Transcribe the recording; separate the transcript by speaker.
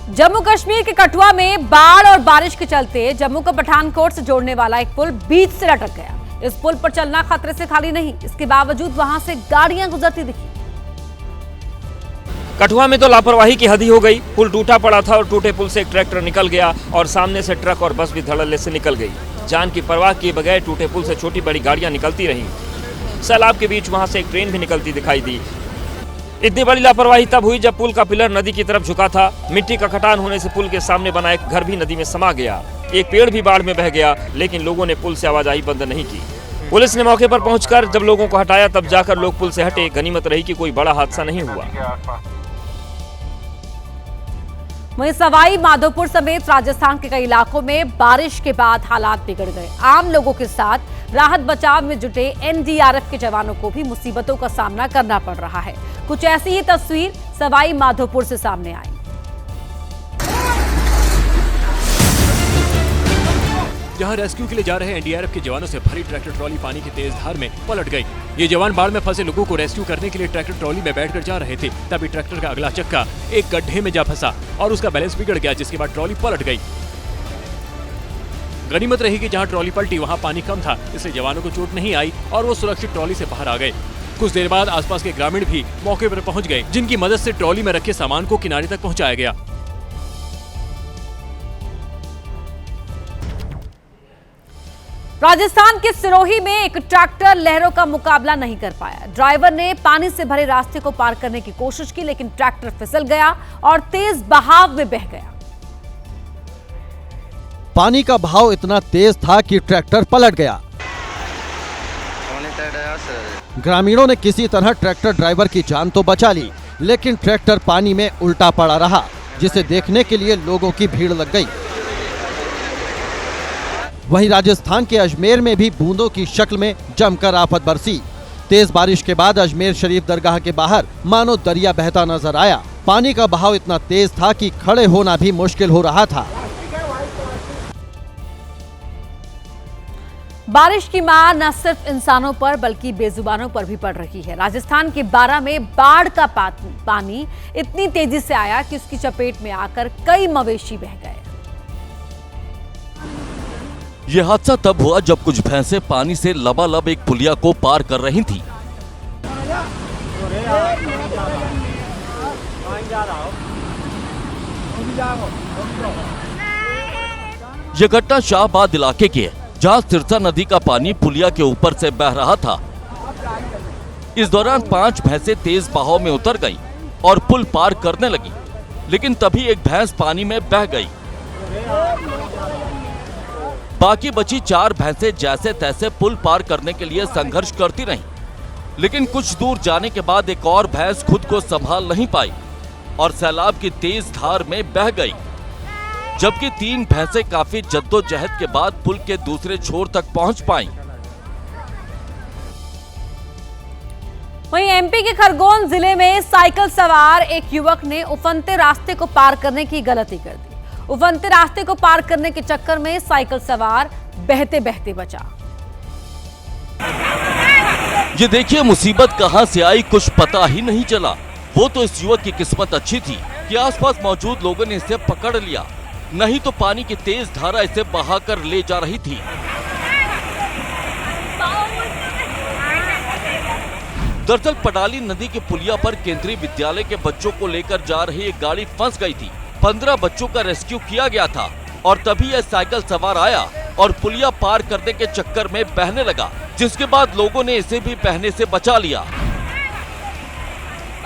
Speaker 1: जम्मू कश्मीर के कठुआ में बाढ़ और बारिश के चलते जम्मू को पठानकोट से जोड़ने वाला एक पुल बीच से लटक गया। इस पुल पर चलना खतरे से खाली नहीं, इसके बावजूद वहां से गाड़ियां गुजरती दिखी।
Speaker 2: कठुआ में तो लापरवाही की हद ही हो गई। पुल टूटा पड़ा था और टूटे पुल से एक ट्रैक्टर निकल गया और सामने से ट्रक और बस भी धड़ल्ले से निकल गई। जान की परवाह किए बगैर टूटे पुल से छोटी बड़ी गाड़ियां निकलती रहीं। सैलाब के बीच वहां से एक ट्रेन भी निकलती दिखाई दी। इतनी बड़ी लापरवाही तब हुई जब पुल का पिलर नदी की तरफ झुका था। मिट्टी का खटान होने से पुल के सामने बना एक घर भी नदी में समा गया। एक पेड़ भी बाढ़ में बह गया, लेकिन लोगों ने पुल से आवाजाही बंद नहीं की। पुलिस ने मौके पर पहुंचकर जब लोगों को हटाया तब जाकर लोग पुल से हटे। गनीमत रही कि कोई बड़ा हादसा नहीं हुआ।
Speaker 1: वहीं सवाई माधोपुर समेत राजस्थान के कई इलाकों में बारिश के बाद हालात बिगड़ गए। आम लोगों के साथ राहत बचाव में जुटे एनडीआरएफ के जवानों को भी मुसीबतों का सामना करना पड़ रहा है। कुछ ऐसी ही तस्वीर सवाई माधोपुर से सामने आई।
Speaker 3: जहां रेस्क्यू के लिए जा रहे एनडीआरएफ के जवानों से भरी ट्रैक्टर ट्रॉली पानी की तेज धार में पलट गई। ये जवान बाढ़ में फंसे लोगों को रेस्क्यू करने के लिए ट्रैक्टर ट्रॉली में बैठकर जा रहे थे, तभी ट्रैक्टर का अगला चक्का एक गड्ढे में जा फंसा और उसका बैलेंस बिगड़ गया, जिसके बाद ट्रॉली पलट गई। गनीमत रही कि जहां ट्रॉली पलटी वहां पानी कम था, इसलिए जवानों को चोट नहीं आई और वो सुरक्षित ट्रॉली से बाहर आ गए। कुछ देर बाद आसपास के ग्रामीण भी मौके पर पहुंच गए, जिनकी मदद से ट्रॉली में रखे सामान को किनारे तक पहुंचाया गया।
Speaker 1: राजस्थान के सिरोही में एक ट्रैक्टर लहरों का मुकाबला नहीं कर पाया। ड्राइवर ने पानी से भरे रास्ते को पार करने की कोशिश की, लेकिन ट्रैक्टर फिसल गया और तेज बहाव में बह गया।
Speaker 4: पानी का बहाव इतना तेज था कि ट्रैक्टर पलट गया। ग्रामीणों ने किसी तरह ट्रैक्टर ड्राइवर की जान तो बचा ली, लेकिन ट्रैक्टर पानी में उल्टा पड़ा रहा, जिसे देखने के लिए लोगों की भीड़ लग गई। वहीं राजस्थान के अजमेर में भी बूंदों की शक्ल में जमकर आफत बरसी। तेज बारिश के बाद अजमेर शरीफ दरगाह के बाहर मानो दरिया बहता नजर आया। पानी का बहाव इतना तेज था कि खड़े होना भी मुश्किल हो रहा था।
Speaker 1: बारिश की मार न सिर्फ इंसानों पर बल्कि बेजुबानों पर भी पड़ रही है। राजस्थान के बारां में बाढ़ का पानी इतनी तेजी से आया कि उसकी चपेट में आकर कई मवेशी बह गए।
Speaker 5: ये हादसा तब हुआ जब कुछ भैंसें पानी से लबालब एक पुलिया को पार कर रही थीं। ये घटना शाहबाद इलाके की है, जहां सिरसा नदी का पानी पुलिया के ऊपर से बह रहा था। इस दौरान 5 भैंसें तेज बहाव में उतर गईं और पुल पार करने लगी, लेकिन तभी एक भैंस पानी में बह गई। बाकी बची 4 भैंसें जैसे तैसे पुल पार करने के लिए संघर्ष करती रहीं, लेकिन कुछ दूर जाने के बाद एक और भैंस खुद को संभाल नहीं पाई और सैलाब की तेज धार में बह गई, जबकि 3 भैंसें काफी जद्दोजहद के बाद पुल के दूसरे छोर तक पहुंच पाईं।
Speaker 1: वहीं एमपी के खरगोन जिले में साइकिल सवार एक युवक ने उफनते रास्ते को पार करने की गलती कर दी। उफनते रास्ते को पार करने के चक्कर में साइकिल सवार बहते बहते बचा।
Speaker 5: ये देखिए मुसीबत कहां से आई कुछ पता ही नहीं चला। वो तो इस युवक की किस्मत अच्छी थी कि आसपास मौजूद लोगों ने इसे पकड़ लिया, नहीं तो पानी की तेज धारा इसे बहाकर ले जा रही थी। दरअसल पडाली नदी के पुलिया पर केंद्रीय विद्यालय के बच्चों को लेकर जा रही एक गाड़ी फंस गई थी। 15 बच्चों का रेस्क्यू किया गया था और तभी यह साइकिल सवार आया और पुलिया पार करने के चक्कर में बहने लगा, जिसके बाद लोगों ने इसे भी बहने से बचा लिया।